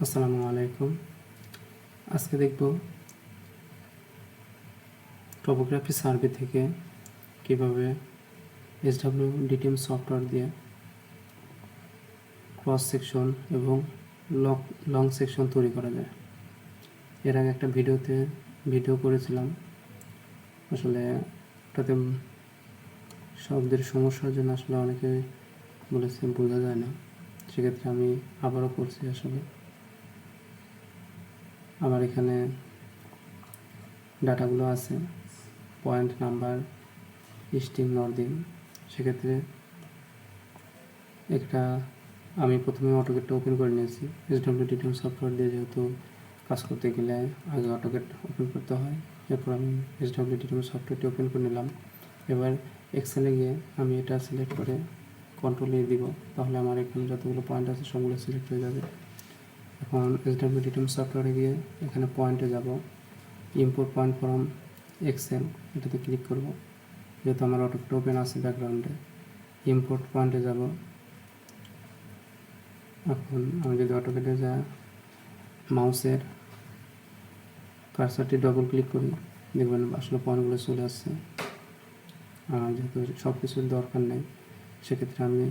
আসসালামু আলাইকুম। আজকে দেখব টপোগ্রাফি সার্ভে থেকে কিভাবে SW-DTM সফটওয়্যার দিয়ে ক্রস সেকশন এবং লং সেকশন তৈরি করা যায়। এর আগে একটা ভিডিও করেছিলাম, আসলে ওটাতে শব্দের সমস্যার জন্য আসলে অনেকে বলেছে বোঝা যায় না, সেক্ষেত্রে আমি আবারও করছি। আসলে আমার এখানে ডাটাগুলো আছে, পয়েন্ট নাম্বার, ইস্টিং, নর্দিং। সেক্ষেত্রে একটা আমি প্রথমে অটোক্যাডটা ওপেন করে নিয়েছি। SW-DTM সফটওয়্যার দিয়ে যেহেতু কাজ করতে গেলে আগে অটোক্যাড ওপেন করতে হয়, এরপর আমি SW-DTM সফটওয়্যারটি ওপেন করে নিলাম। এবার এক্সেলে গিয়ে আমি এটা সিলেক্ট করে কন্ট্রোল এ দিব, তাহলে আমার এখানে যতগুলো পয়েন্ট আছে সবগুলো সিলেক্ট হয়ে যাবে। এখন SW-DTM সফটওয়্যারে গিয়ে এখানে পয়েন্টে যাব, ইম্পোর্ট পয়েন্ট ফ্রম এক্সেল এটাতে ক্লিক করব। যেহেতু আমার অটোক্যাড ওপেন আছে ব্যাকগ্রাউন্ডে, ইম্পোর্ট পয়েন্টে যাব। এখন আমি যদি অটোক্যাডে যা মাউসের কার্সারটি ডবল ক্লিক করি, দেখবেন আসলে পয়েন্টগুলো চলে আসছে। যেহেতু সব কিছুর দরকার নেই, সেক্ষেত্রে আমি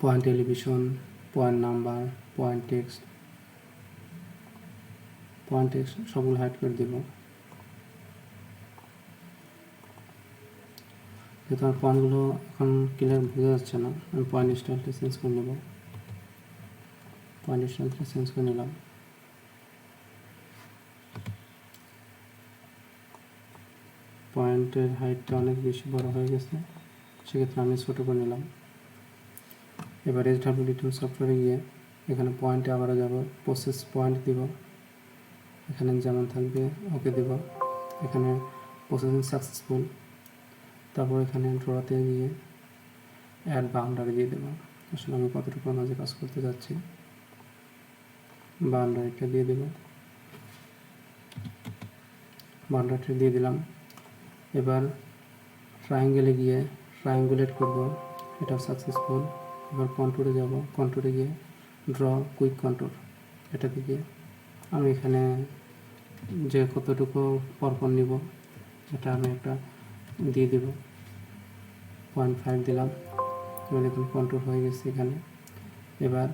point elevation, point number, point text সবগুলো হাইড করে দেব। যেহেতু আমার পয়েন্টগুলো এখন ক্লিয়ার বোঝা যাচ্ছে না, আমি পয়েন্ট স্টাইলটা চেঞ্জ করে নেব। নিলাম। পয়েন্টের হাইটটা অনেক বেশি বড় হয়ে গেছে, সেক্ষেত্রে আমি ছোটো করে নিলাম। এবার SW-DTM সফটওয়্যারে গিয়ে এখানে পয়েন্টে আবারও যাব, প্রসেস পয়েন্ট দিব, এখানে যেমন থাকবে ওকে দেব। এখানে প্রসেসিং সাকসেসফুল, তারপর এখানে ড্রতে গিয়ে অ্যাড বাউন্ডারি দিয়ে দেবো। আসলে আমি কতটুকু মাঝে কাজ করতে যাচ্ছি, বাউন্ডারিটা দিয়ে দেব। বাউন্ডারিটা দিয়ে দিলাম। এবার ট্রায়াঙ্গেলে গিয়ে ট্রায়াঙ্গুলেট করব, এটাও সাকসেসফুল। এবার কন্ট্রোরে যাব, কন্ট্রোরে গিয়ে ড্র কুইক কন্ট্রোর এটাতে গিয়ে আমি এখানে যে কতটুকু পরপর নিব এটা আমি একটা দিয়ে দেব, 0.5 দিলাম। এবার দেখুন কন্ট্রোল হয়ে গেছে এখানে। এবার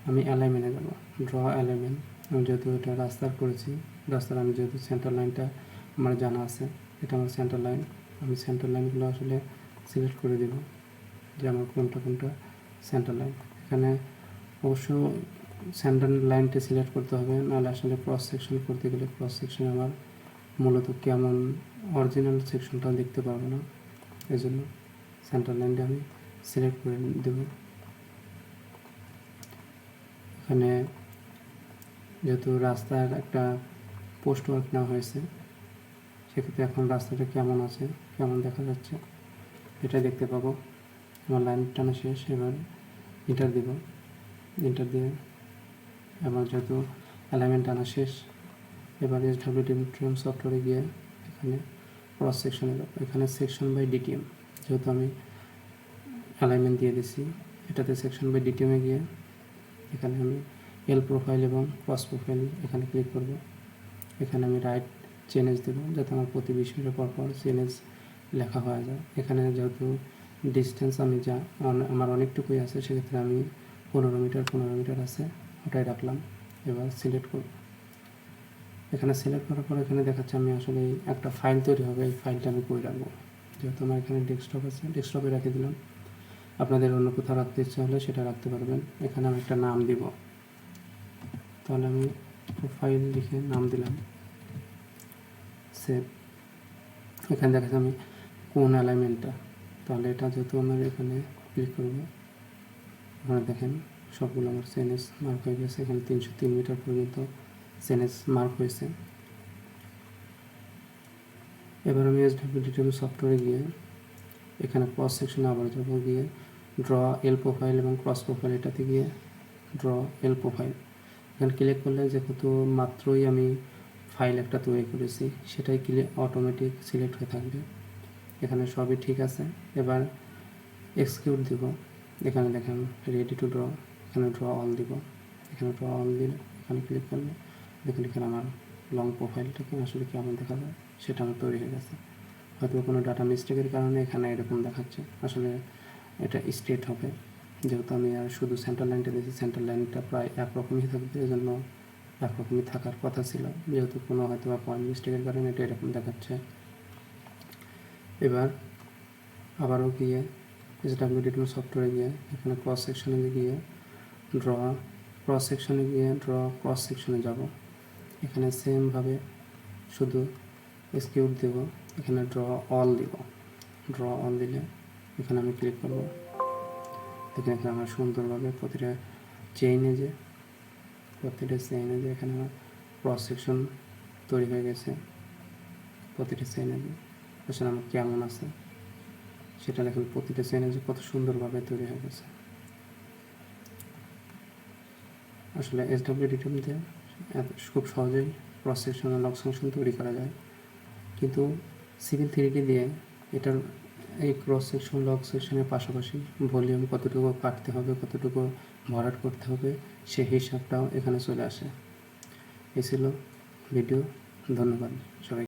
আমি অ্যালাইনমেন্টে যাব, ড্র অ্যালাইনমেন্ট। আমি যেহেতু এটা রাস্তার করেছি, রাস্তার আমি যেহেতু সেন্টার লাইনটা আমার জানা আছে, এটা আমার সেন্টার লাইন। আমি সেন্টার লাইনগুলো আসলে সিলেক্ট করে দেব যে আমার কোনটা সেন্টার লাইন। এখানে অবশ্য সেন্টার লাইনটা সিলেক্ট করতে হবে, নাহলে আসলে ক্রস সেকশন করতে গেলে ক্রস সেকশন আমার মূলত কেমন অরিজিনাল সেকশনটা দেখতে পারবো না, এই জন্য সেন্টার লাইনটা আমি সিলেক্ট করে দেব। এখানে যেহেতু রাস্তার একটা পোস্ট ওয়ার্ক নেওয়া হয়েছে, সেক্ষেত্রে এখন রাস্তাটা কেমন আছে, কেমন দেখা যাচ্ছে এটা দেখতে পাবো। আমার লাইন টানা শেষ। এবার ইন্টার দিব, ইন্টার দিয়ে আমার যেহেতু অ্যালাইনমেন্ট টানা শেষ, এবার SW-DTM সফটওয়্যারে গিয়ে এখানে ক্রস সেকশনে যাব। এখানে সেকশন বাই DTM, যেহেতু আমি অ্যালাইনমেন্ট দিয়ে দিচ্ছি, এটাতে সেকশন বাই DTM-এ গিয়ে এখানে আমি এল প্রোফাইল এবং ক্রস প্রোফাইল এখানে ক্লিক করব। এখানে আমি রাইট চেঞ্জ দেবো, যাতে আমার প্রতি 20 মিনিটের পর চেঞ্জ লেখা হয়ে যায়। এখানে যেহেতু ডিস্টেন্স আমি আমার অনেকটুকুই আছে, সেক্ষেত্রে আমি 15 মিটার আছে, ওটাই রাখলাম। এবার সিলেক্ট করব। এখানে সিলেক্ট করার পর এখানে দেখাচ্ছে আমি আসলে একটা ফাইল তৈরি হবে, এই ফাইলটা আমি করে রাখবো। যেহেতু আমার এখানে ডেস্কটপ আছে, ডেস্কটপে রেখে দিলাম। আপনাদের অন্য কোথাও রাখতে ইচ্ছা হলে সেটা রাখতে পারবেন। এখানে আমি একটা নাম দিব, তাহলে আমি প্রোফাইল লিখে নাম দিলাম, সেভ। এখানে দেখাচ্ছে আমি কোন অ্যালাইনমেন্টটা, তাহলে এটা যেহেতু আমার এখানে ক্লিক করবো, আপনারা দেখেন সবগুলো আমার CNS মার্ক হয়ে গেছে। এখানে 303 মিটার পর্যন্ত CNS মার্ক হয়েছে। এবার আমি SW-DTM সফটওয়্যারে গিয়ে এখানে ক্রস সেকশনে আবার যাব, গিয়ে ড্র এল প্রোফাইল এবং ক্রস প্রোফাইল এটাতে গিয়ে ড্র এল প্রোফাইল এখানে ক্লিক করলে যেহেতু মাত্রই আমি ফাইল একটা তৈরি করেছি, সেটাই অটোমেটিক সিলেক্ট হয়ে থাকবে। এখানে সবই ঠিক আছে। এবার এক্সিকিউট দিব। এখানে দেখেন রেডি টু ড্র, এখানে ড্র অল দিব। এখানে ড্র অন দিলে এখানে ক্লিক করলে দেখুন এখানে আমার লং প্রোফাইলটাকে আসলে কেমন দেখা যায় সেটা আমার তৈরি হয়ে গেছে। হয়তো কোনো ডাটা মিস্টেকের কারণে এখানে এরকম দেখাচ্ছে, আসলে এটা স্ট্রেট হবে, যেহেতু আমি আর শুধু সেন্টার লাইনটা দিয়েছি, সেন্টার লাইনটা প্রায় একরকমই থাকবে, এই জন্য একরকমই থাকার কথা ছিল, যেহেতু কোনো হয়তো বা পয়েন্ট মিস্টেকের কারণে এটা এরকম দেখাচ্ছে। এবার আবারও গিয়ে SW-DTM সফটওয়্যারে গিয়ে এখানে ক্রস সেকশনে গিয়ে ড্র ক্রস সেকশনে যাব। এখানে সেমভাবে শুধু এক্সিকিউট দেব, এখানে ড্র অল দিলে এখানে আমি ক্লিক করব। দেখেন এখানে আমার সুন্দরভাবে প্রতিটা চেইনে যে এখানে আমার ক্রস সেকশন তৈরি হয়ে গেছে। প্রতিটা চেইনে যে আসলে আমার কেমন আছে সেটা দেখুন, প্রতিটা চেইনে যে কত সুন্দরভাবে তৈরি হয়ে গেছে। আসলে SW-DTM দিয়ে খুব সহজেই ক্রস সেকশন আর লগ সেকশন তৈরি করা যায়, কিন্তু সিভিল 3D দিয়ে এটার এই ক্রস সেকশন লগ সেকশনের পাশাপাশি ভলিউম কতটুকু কাটতে হবে, কতটুকু ভরাট করতে হবে, সেই হিসাবটাও এখানে চলে আসে। এই ছিল ভিডিও। ধন্যবাদ সবাই।